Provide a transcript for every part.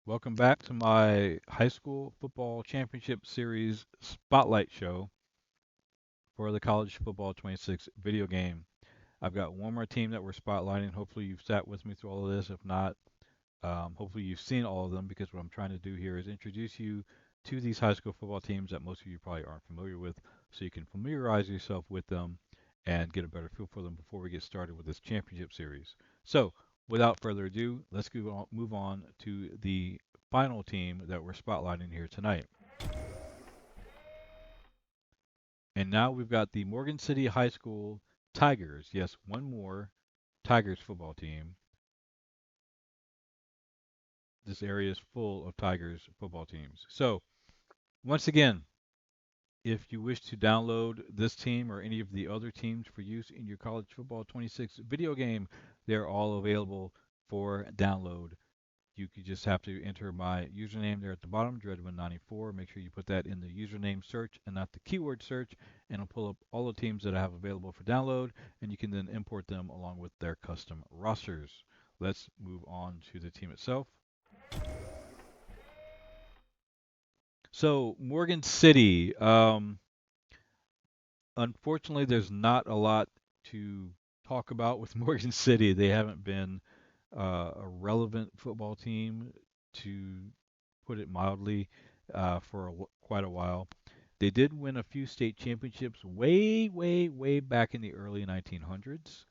Welcome back to my high school football championship series spotlight show for the College Football 26 video game. I've got one more team that we're spotlighting. Hopefully, you've sat with me through all of this. If not, hopefully, you've seen all of them because what I'm trying to do here is introduce you to these high school football teams that most of you probably aren't familiar with so you can familiarize yourself with them and get a better feel for them before we get started with this championship series. So, without further ado, let's move on to the final team that we're spotlighting here tonight. And now we've got the Morgan City High School Tigers. Yes, one more Tigers football team. This area is full of Tigers football teams. So, once again, if you wish to download this team or any of the other teams for use in your College Football 26 video game, they're all available for download. You could just have to enter my username there at the bottom, Dreadwin94. Make sure you put that in the username search and not the keyword search, and it'll pull up all the teams that I have available for download, and you can then import them along with their custom rosters. Let's move on to the team itself. So, Morgan City. Unfortunately, there's not a lot to talk about with Morgan City. They haven't been a relevant football team, to put it mildly, for quite a while. They did win a few state championships way, way, way back in the early 1900s.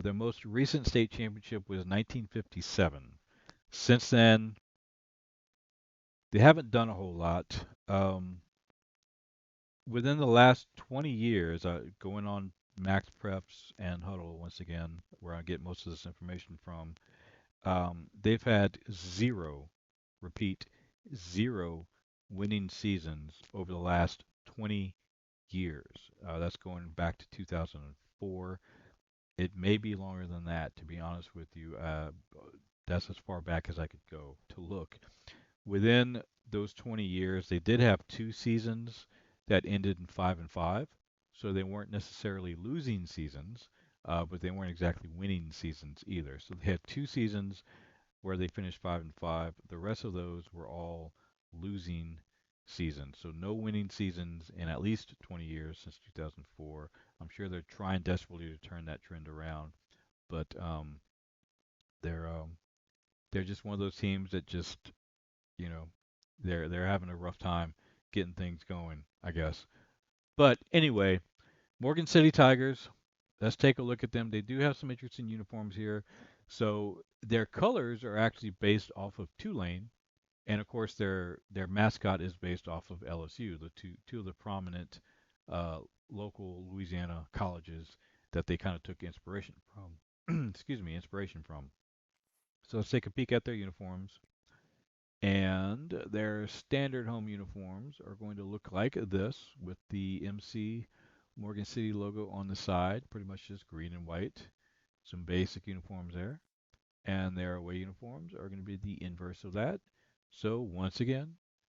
Their most recent state championship was 1957. Since then, they haven't done a whole lot. Within the last 20 years, going on Max Preps and Huddle once again, where I get most of this information from, they've had zero, repeat, zero winning seasons over the last 20 years. That's going back to 2004. It may be longer than that, to be honest with you. That's as far back as I could go to look. Within those 20 years, they did have two seasons that ended in 5-5, so they weren't necessarily losing seasons, but they weren't exactly winning seasons either. So they had two seasons where they finished 5-5. The rest of those were all losing seasons. So no winning seasons in at least 20 years since 2004. I'm sure they're trying desperately to turn that trend around, but they're they're just one of those teams that just you know they're having a rough time getting things going, I guess. But anyway, Morgan City Tigers. Let's take a look at them. They do have some interesting uniforms here. So their colors are actually based off of Tulane, and of course their mascot is based off of LSU, the two of the prominent uh, local Louisiana colleges that they kind of took inspiration from. Excuse me, inspiration from. So let's take a peek at their uniforms. And their standard home uniforms are going to look like this with the MC Morgan City logo on the side, pretty much just green and white. Some basic uniforms there. And their away uniforms are going to be the inverse of that. So, once again,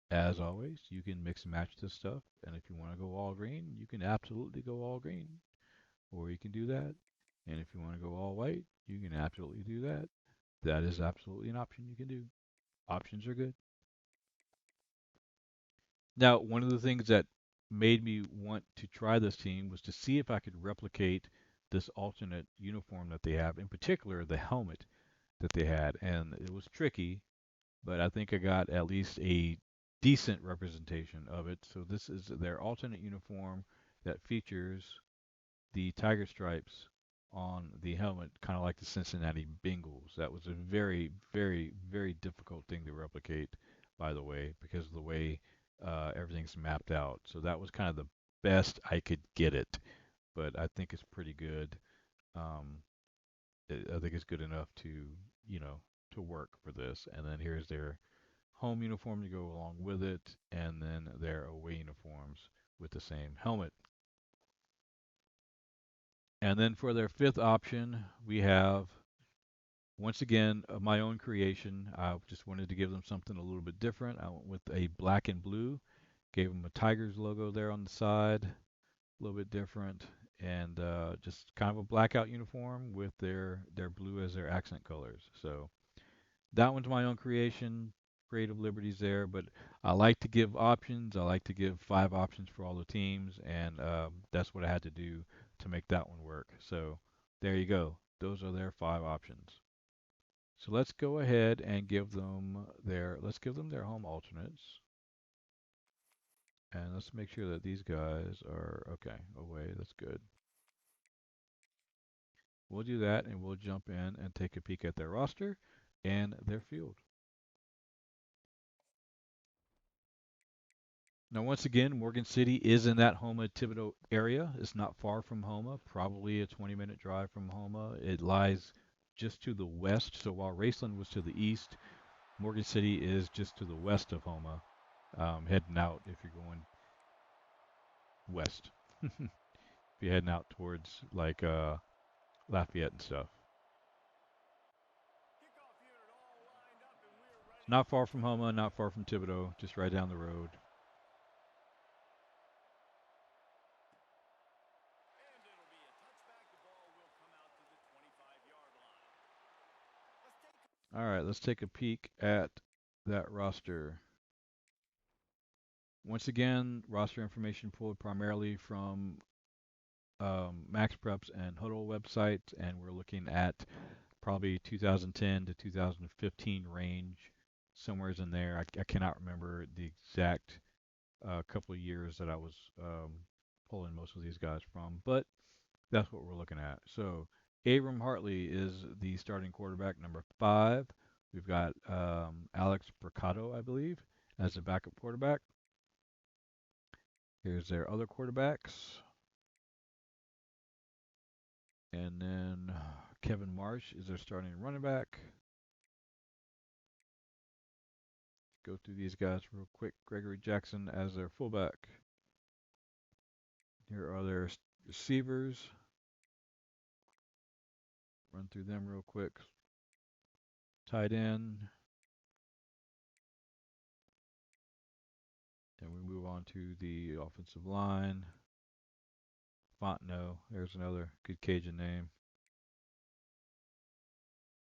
as always, you can mix and match this stuff. And if you want to go all green, you can absolutely go all green. Or you can do that. And if you want to go all white, you can absolutely do that. That is absolutely an option you can do. Options are good. Now, one of the things that made me want to try this team was to see if I could replicate this alternate uniform that they have, in particular the helmet that they had. And it was tricky, but I think I got at least a decent representation of it. So this is their alternate uniform that features the tiger stripes on the helmet, kind of like the Cincinnati Bengals. That was a very, very, very difficult thing to replicate, by the way, because of the way everything's mapped out. So that was kind of the best I could get it, but I think it's pretty good. Um, I think it's good enough to, you know, to work for this. And then here's their home uniform to go along with it, and then their away uniforms with the same helmet. And then for their fifth option, we have once again my own creation. I just wanted to give them something a little bit different. I went with a black and blue, gave them a Tigers logo there on the side, a little bit different, and just kind of a blackout uniform with their blue as their accent colors. So that one's my own creation. creative liberties there, but I like to give options. I like to give 5 options for all the teams, and that's what I had to do to make that one work. So there you go. Those are their 5 options. So let's go ahead and let's give them their home alternates. And let's make sure that these guys are okay, away. That's good. We'll do that and we'll jump in and take a peek at their roster and their field. Now, once again, Morgan City is in that Houma Thibodaux area. It's not far from Houma, probably a 20-minute drive from Houma. It lies just to the west. So while Raceland was to the east, Morgan City is just to the west of Houma, heading out if you're going west. If you're heading out towards like Lafayette and stuff. Not far from Houma, not far from Thibodaux, just right down the road. All right, let's take a peek at that roster. Once again, roster information pulled primarily from MaxPreps and Huddle websites, and we're looking at probably 2010 to 2015 range, somewhere's in there. I cannot remember the exact couple of years that I was pulling most of these guys from, but that's what we're looking at. So Abram Hartley is the starting quarterback, number 5. We've got Alex Mercado, I believe, as the backup quarterback. Here's their other quarterbacks. And then Kevin Marsh is their starting running back. Go through these guys real quick. Gregory Jackson as their fullback. Here are their receivers. Run through them real quick. Tight end. And we move on to the offensive line. Fontenot, there's another good Cajun name.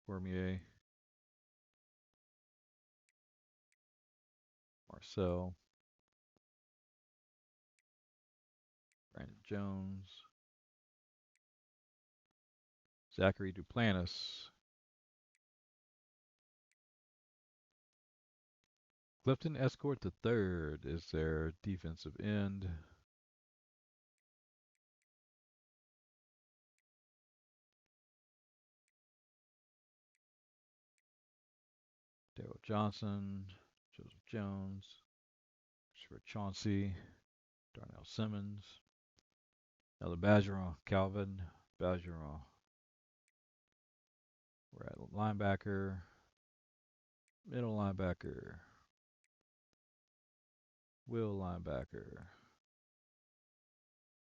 Cormier. Marcel. Brandon Jones. Zachary Duplantis. Clifton Escort III is their defensive end. Daryl Johnson, Joseph Jones, Christopher Chauncey, Darnell Simmons, Ella Bergeron, Calvin Bergeron. We're at linebacker, middle linebacker, will linebacker.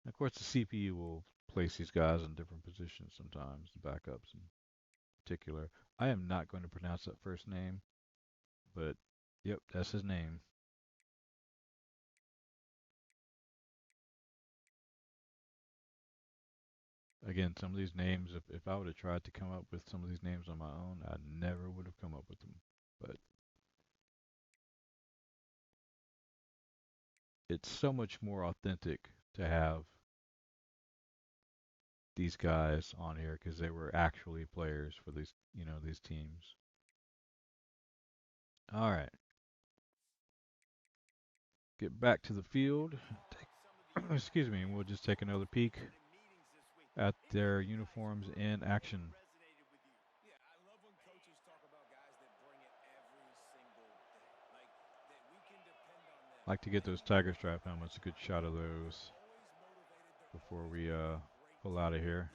And of course, the CPU will place these guys in different positions sometimes, the backups in particular. I am not going to pronounce that first name, but yep, that's his name. Again, some of these names, if I would have tried to come up with some of these names on my own, I never would have come up with them. But it's so much more authentic to have these guys on here because they were actually players for these teams. All right. Get back to the field. Excuse me, and we'll just take another peek at their uniforms in action. Like to get those tiger stripe helmets, a good shot of those before we pull out of here.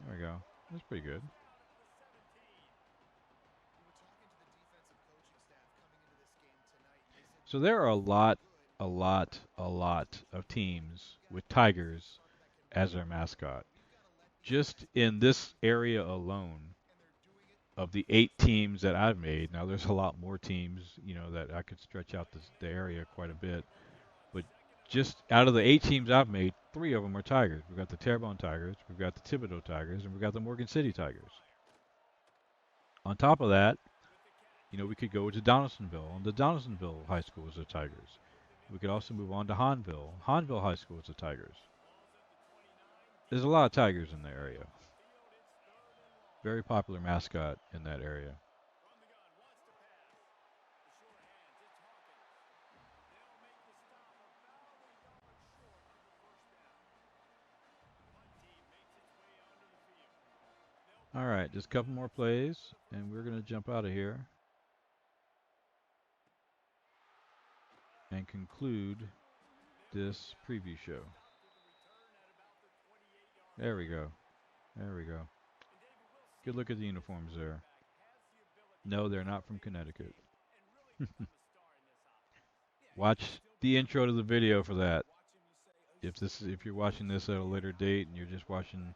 There we go. That's pretty good. So there are a lot of teams with tigers as their mascot. Just in this area alone, of the 8 teams that I've made, now there's a lot more teams, that I could stretch out the area quite a bit, but just out of the 8 teams I've made, 3 of them are Tigers. We've got the Terrebonne Tigers, we've got the Thibodaux Tigers, and we've got the Morgan City Tigers. On top of that, we could go to Donaldsonville, and the Donaldsonville High School is the Tigers. We could also move on to Hahnville. Hahnville High School is the Tigers. There's a lot of Tigers in the area. Very popular mascot in that area. All right, just a couple more plays, and we're going to jump out of here and conclude this preview show. There we go. There we go. Good look at the uniforms there. No, they're not from Connecticut. Watch the intro to the video for that. If you're watching this at a later date and you're just watching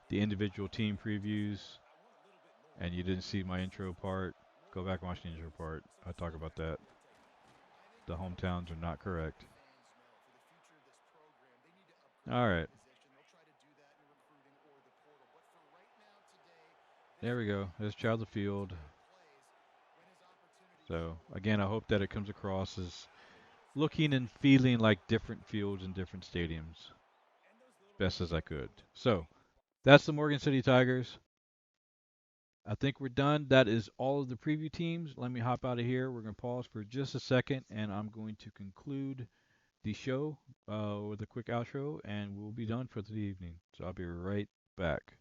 the individual team previews and you didn't see my intro part, go back and watch the intro part. I talk about that. The hometowns are not correct. All right. There we go. There's Child of the Field. So, again, I hope that it comes across as looking and feeling like different fields and different stadiums best as I could. So, that's the Morgan City Tigers. I think we're done. That is all of the preview teams. Let me hop out of here. We're going to pause for just a second, and I'm going to conclude the show with a quick outro, and we'll be done for the evening. So I'll be right back.